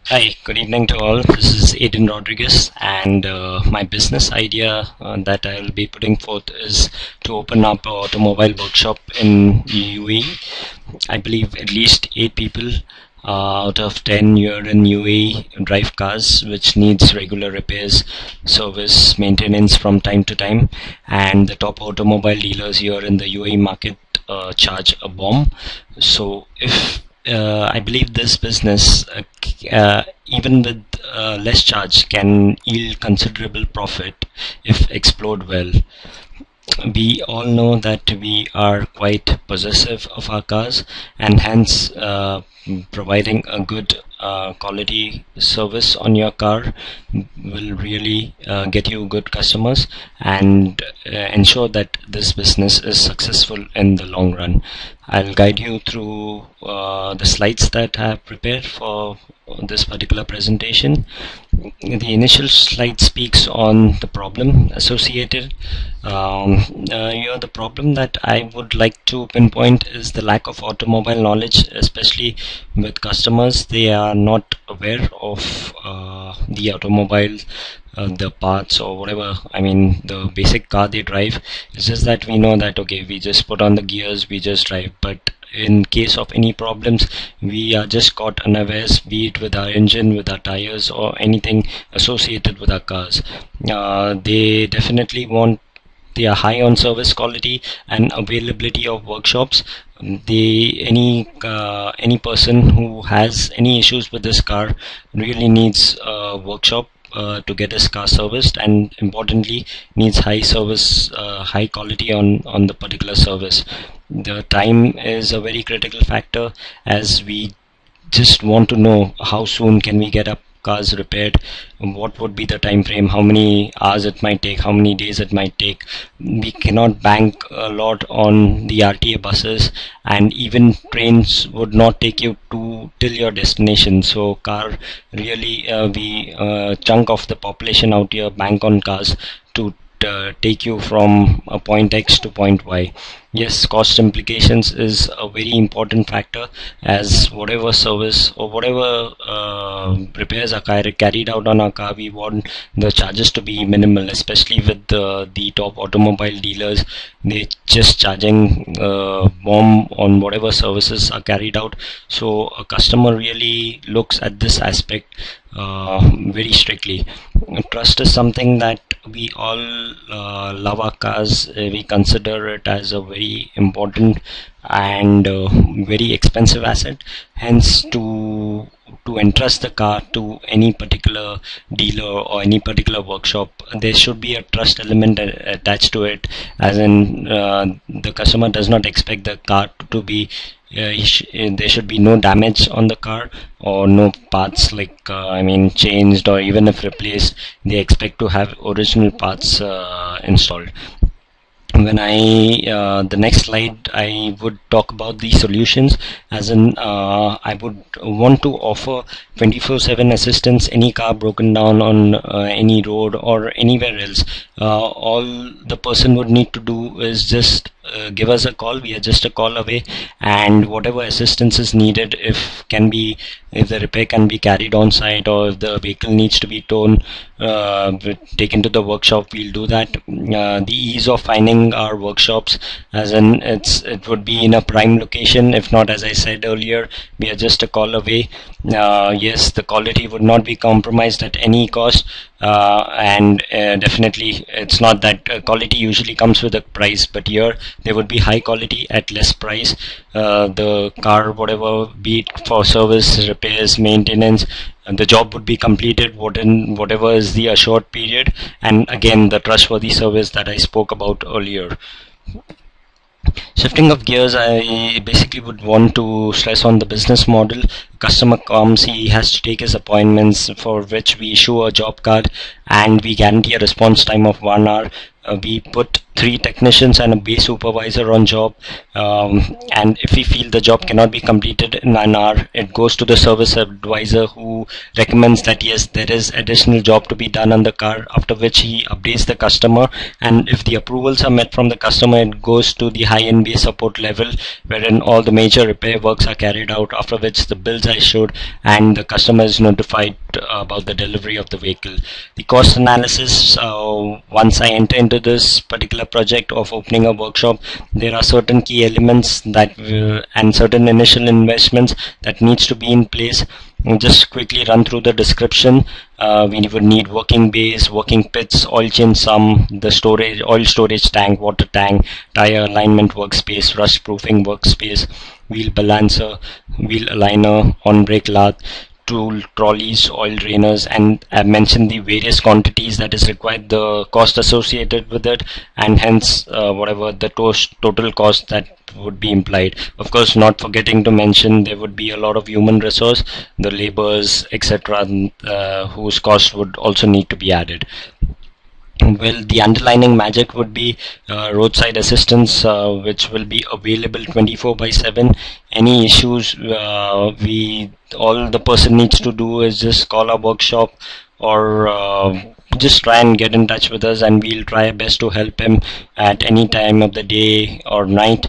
Hi, good evening to all. This is Aiden Rodrigues, and my business idea that I'll be putting forth is to open up an automobile workshop in UAE. I believe at least 8 people out of 10 here in UAE drive cars which needs regular repairs, service, maintenance from time to time, and the top automobile dealers here in the UAE market charge a bomb. So if I believe this business, even with less charge, can yield considerable profit if explored well. We all know that we are quite possessive of our cars, and hence providing a good quality service on your car will really get you good customers and ensure that this business is successful in the long run. I'll guide you through the slides that I have prepared for this particular presentation. The initial slide speaks on the problem associated. Here the problem that I would like to pinpoint is the lack of automobile knowledge, especially with customers. They are not aware of the automobile, the parts or whatever. I mean, the basic car they drive. It's just that we know that okay, we just put on the gears, we just drive, but in case of any problems, we are just caught unawares, be it with our engine, with our tires, or anything associated with our cars. They definitely want, they are high on service quality and availability of workshops. Any person who has any issues with this car really needs a workshop to get his car serviced, and importantly needs high service, high quality on the particular service. The time is a very critical factor, as we just want to know how soon can we get our cars repaired, what would be the time frame, how many hours it might take, how many days it might take. We cannot bank a lot on the RTA buses, and even trains would not take you till your destination. So car really, we chunk of the population out here bank on cars to take you from a point X to point Y. Yes, cost implications is a very important factor, as whatever service or whatever repairs are carried out on our car, we want the charges to be minimal, especially with the top automobile dealers. They just charging bomb on whatever services are carried out. So a customer really looks at this aspect very strictly. Trust is something that we all love our cars. We consider it as a very important and very expensive asset. Hence, to entrust the car to any particular dealer or any particular workshop, there should be a trust element attached to it, as in the customer does not expect the car to be there should be no damage on the car, or no parts like changed, or even if replaced, they expect to have original parts installed. When the next slide, I would talk about the solutions, as in I would want to offer 24/7 assistance. Any car broken down on any road or anywhere else, all the person would need to do is just give us a call. We are just a call away, and whatever assistance is needed, if the repair can be carried on site, or if the vehicle needs to be towed, taken to the workshop, we'll do that. The ease of finding our workshops, as in it would be in a prime location. If not, as I said earlier, we are just a call away. Yes, the quality would not be compromised at any cost, and definitely it's not that quality usually comes with a price, but here there would be high quality at less price. The car, whatever, be it for service, repairs, maintenance, and the job would be completed within whatever is the assured period, and again the trustworthy service that I spoke about earlier. Shifting of gears, I basically would want to stress on the business model. Customer comes, he has to take his appointments, for which we issue a job card and we guarantee a response time of 1 hour. We put 3 technicians and a base supervisor on job, and if we feel the job cannot be completed in an hour, it goes to the service advisor, who recommends that yes, there is additional job to be done on the car, after which he updates the customer, and if the approvals are met from the customer, it goes to the high NBA support level, wherein all the major repair works are carried out, after which the bills I showed, and the customer is notified about the delivery of the vehicle. The cost analysis, once I enter into this particular project of opening a workshop, there are certain key elements that and certain initial investments that needs to be in place. We'll just quickly run through the description. We would need working bays, working pits, oil change sum, the storage, oil storage tank, water tank, tire alignment workspace, rust proofing workspace, wheel balancer, wheel aligner, on brake lath, tool trolleys, oil drainers, and I've mentioned the various quantities that is required, the cost associated with it, and hence whatever the total cost that would be implied. Of course, not forgetting to mention there would be a lot of human resource, the laborers, etc., whose cost would also need to be added. Well, the underlining magic would be roadside assistance, which will be available 24/7. Any issues, all the person needs to do is just call our workshop, or just try and get in touch with us, and we'll try our best to help him at any time of the day or night.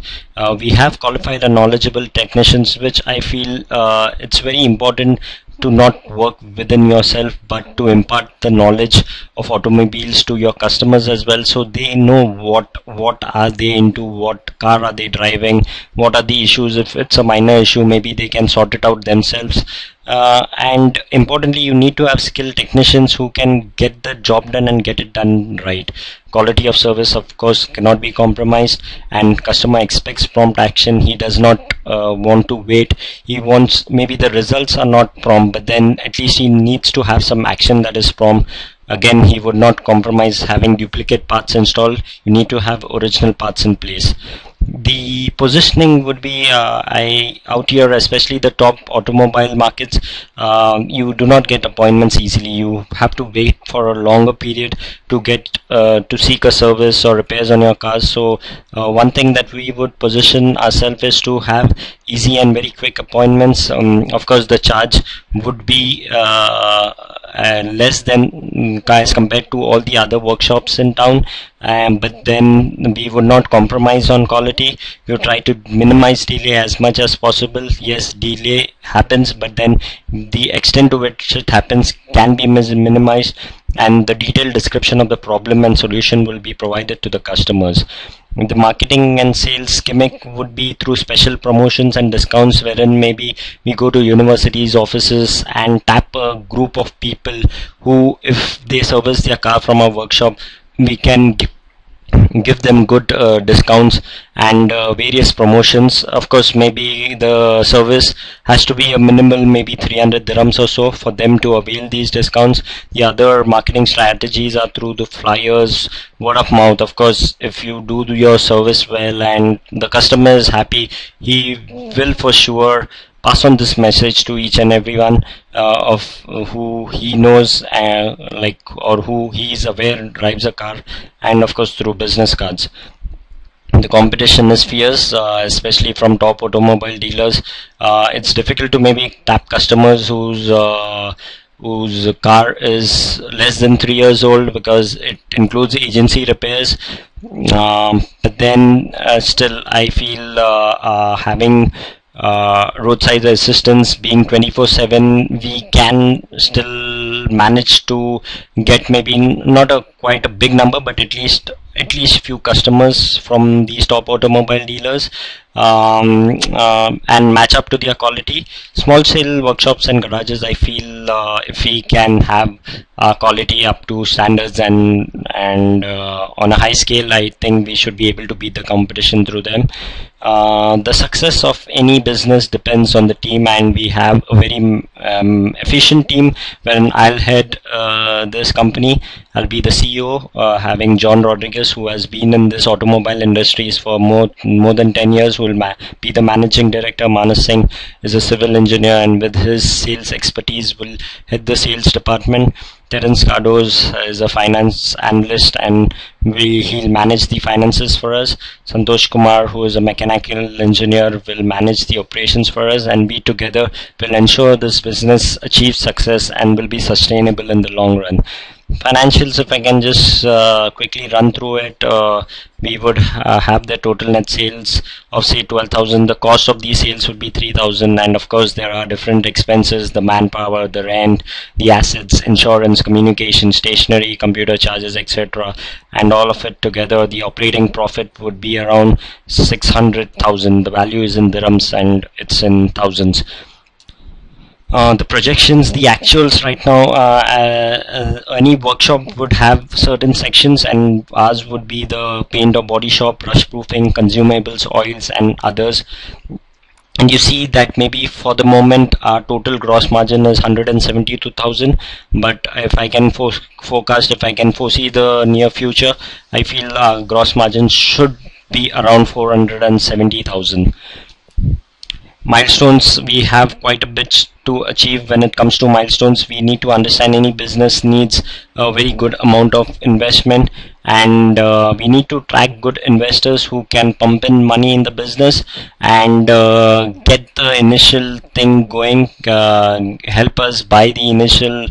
We have qualified and knowledgeable technicians, which I feel it's very important to not work within yourself, but to impart the knowledge of automobiles to your customers as well, so they know what are they into, what car are they driving, what are the issues. If it's a minor issue, maybe they can sort it out themselves. And importantly, you need to have skilled technicians who can get the job done and get it done right. Quality of service, of course, cannot be compromised, and customer expects prompt action. He does not want to wait. He wants, maybe the results are not prompt, but then at least he needs to have some action that is prompt. Again, he would not compromise having duplicate parts installed. You need to have original parts in place. The positioning would be out here, especially the top automobile markets, you do not get appointments easily. You have to wait for a longer period to get to seek a service or repairs on your cars. So one thing that we would position ourselves is to have easy and very quick appointments. Of course, the charge would be less than as compared to all the other workshops in town, but then we would not compromise on quality. We would try to minimize delay as much as possible. Yes, delay happens, but then the extent to which it happens can be minimized, and the detailed description of the problem and solution will be provided to the customers. The marketing and sales gimmick would be through special promotions and discounts, wherein maybe we go to universities, offices, and tap a group of people who, if they service their car from our workshop, we can give them good discounts and various promotions. Of course, maybe the service has to be a minimal, maybe 300 dirhams or so, for them to avail these discounts. The other marketing strategies are through the flyers, word of mouth. Of course, if you do your service well and the customer is happy, he will for sure pass on this message to each and everyone of who he knows, or who he is aware drives a car, and of course through business cards. The competition is fierce, especially from top automobile dealers. It's difficult to maybe tap customers whose car is less than 3 years old, because it includes agency repairs. But then still I feel having roadside assistance being 24/7, we can still manage to get maybe not quite a big number, but at least few customers from these top automobile dealers, and match up to their quality. Small scale workshops and garages, I feel if we can have quality up to standards and on a high scale, I think we should be able to beat the competition through them. The success of any business depends on the team, and we have a very efficient team. When I'll head this company, I'll be the CEO, having John Rodrigues, who has been in this automobile industries for more than 10 years, who will be the managing director. Manas Singh is a civil engineer, and with his sales expertise will head the sales department. Terence Cardoz is a finance analyst, and he'll manage the finances for us. Santosh Kumar, who is a mechanical engineer, will manage the operations for us, and we together will ensure this business achieves success and will be sustainable in the long run. Financials, if I can just quickly run through it, we would have the total net sales of say 12,000. The cost of these sales would be 3,000, and of course there are different expenses: the manpower, the rent, the assets, insurance, communication, stationery, computer charges, etc. And all of it together, the operating profit would be around 600,000. The value is in dirhams and it's in thousands. The projections, the actuals right now, any workshop would have certain sections, and ours would be the paint or body shop, brush proofing, consumables, oils, and others. And you see that maybe for the moment our total gross margin is 172,000, but if I can forecast, if I can foresee the near future, I feel our gross margin should be around 470,000. Milestones, we have quite a bit to achieve. When it comes to milestones, we need to understand any business needs a very good amount of investment, and we need to track good investors who can pump in money in the business and get the initial thing going, help us buy the initial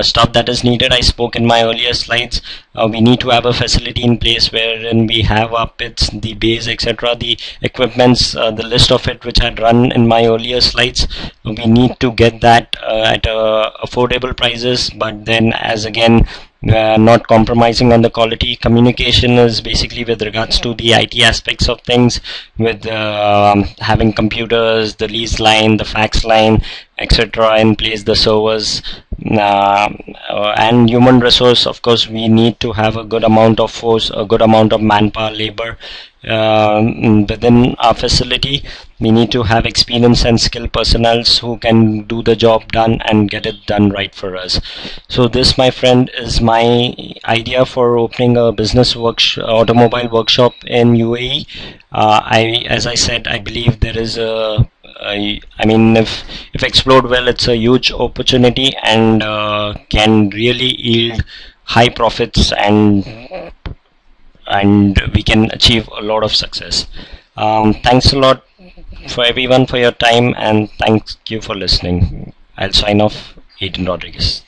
stuff that is needed. I spoke in my earlier slides. We need to have a facility in place wherein we have our pits, the bays, etc., the equipments, the list of it which I had run in my earlier slides. We need to get that at affordable prices, but then as again not compromising on the quality. Communication is basically with regards to the IT aspects of things, with having computers, the lease line, the fax line, etc. in place, the servers, and human resource. Of course, we need to have a good amount of force, a good amount of manpower, labor within our facility. We need to have experienced and skilled personnel who can do the job done and get it done right for us. So this, my friend, is my idea for opening a business automobile workshop in UAE. As I said, I believe there is I mean, if explored well, it's a huge opportunity and can really yield high profits, and we can achieve a lot of success. Thanks a lot for everyone for your time, and thank you for listening. I'll sign off. Aiden Rodrigues.